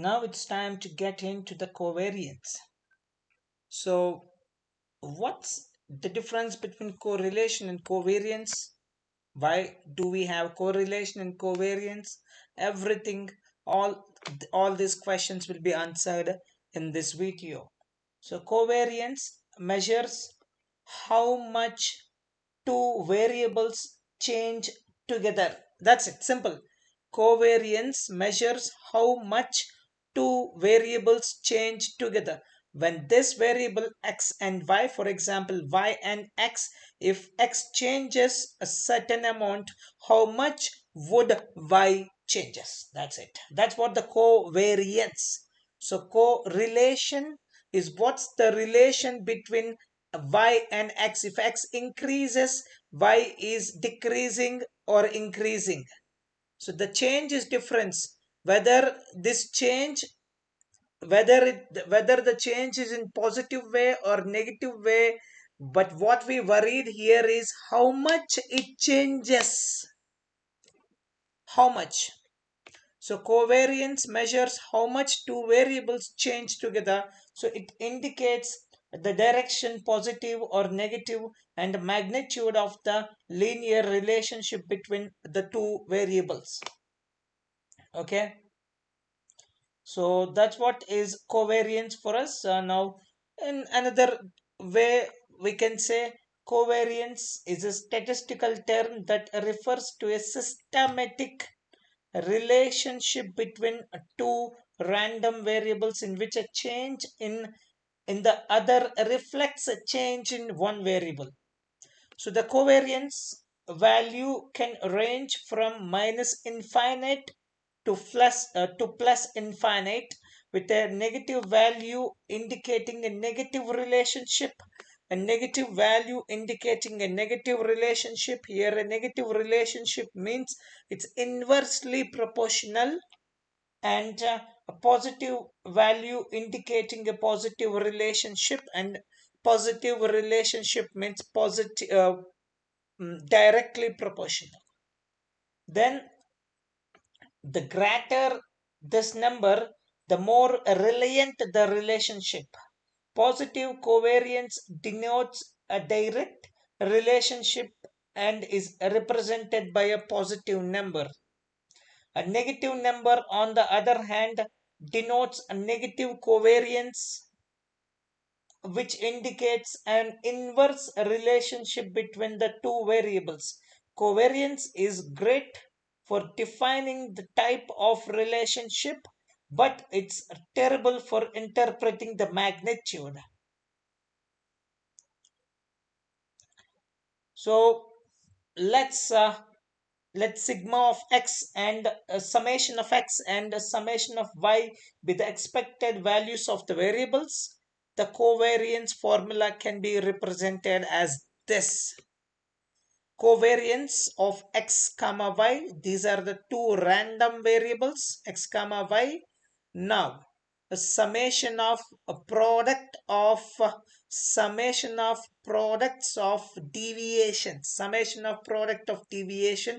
Now it's time to get into the covariance. So what's the difference between correlation and covariance? Why do we have correlation and covariance? Everything, all these questions will be answered in this video. So covariance measures how much two variables change together. That's it, simple. Covariance measures how much two variables change together. When this variable x and y, for example y and x, if x changes a certain amount, how much would y changes? That's it. That's what the covariance. So correlation is what's the relation between y and x. If x increases, y is decreasing or increasing. So the change is difference. Whether this change, whether the change is in positive way or negative way, but what we worried here is how much it changes. How much? So covariance measures how much two variables change together. So it indicates the direction, positive or negative, and magnitude of the linear relationship between the two variables. Okay. So that's what is covariance for us. Now, in another way, we can say covariance is a statistical term that refers to a systematic relationship between two random variables in which a change in the other reflects a change in one variable. So the covariance value can range from minus infinite to plus infinite, with a negative value indicating a negative relationship, a negative value indicating a negative relationship. Here a negative relationship means it's inversely proportional, and a positive value indicating a positive relationship, and positive relationship means positive, directly proportional. Then the greater this number, the more reliant the relationship. Positive covariance denotes a direct relationship and is represented by a positive number. A negative number, on the other hand, denotes a negative covariance, which indicates an inverse relationship between the two variables. Covariance is great for defining the type of relationship, but it's terrible for interpreting the magnitude. So let sigma of x and summation of x and summation of y be the expected values of the variables. The covariance formula can be represented as this. Covariance of x comma y, these are the two random variables x comma y. Now a summation of a product of summation of products of deviation, summation of product of deviation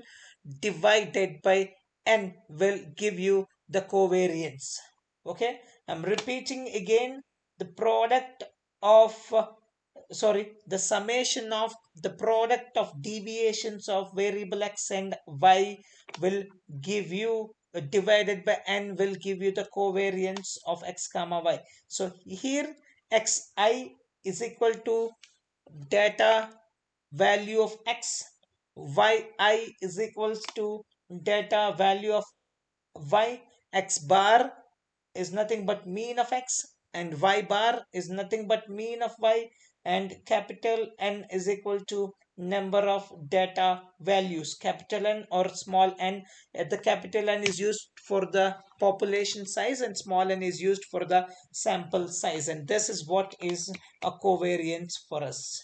divided by n will give you the covariance. Okay, I'm repeating again. The product of the summation of the product of deviations of variable x and y will give you, divided by n will give you the covariance of x comma y. So here xi is equal to data value of x, yi is equals to data value of y, x bar is nothing but mean of x, and y bar is nothing but mean of y, and capital N is equal to number of data values, capital N or small n. The capital N is used for the population size and small n is used for the sample size, and this is what is a covariance for us.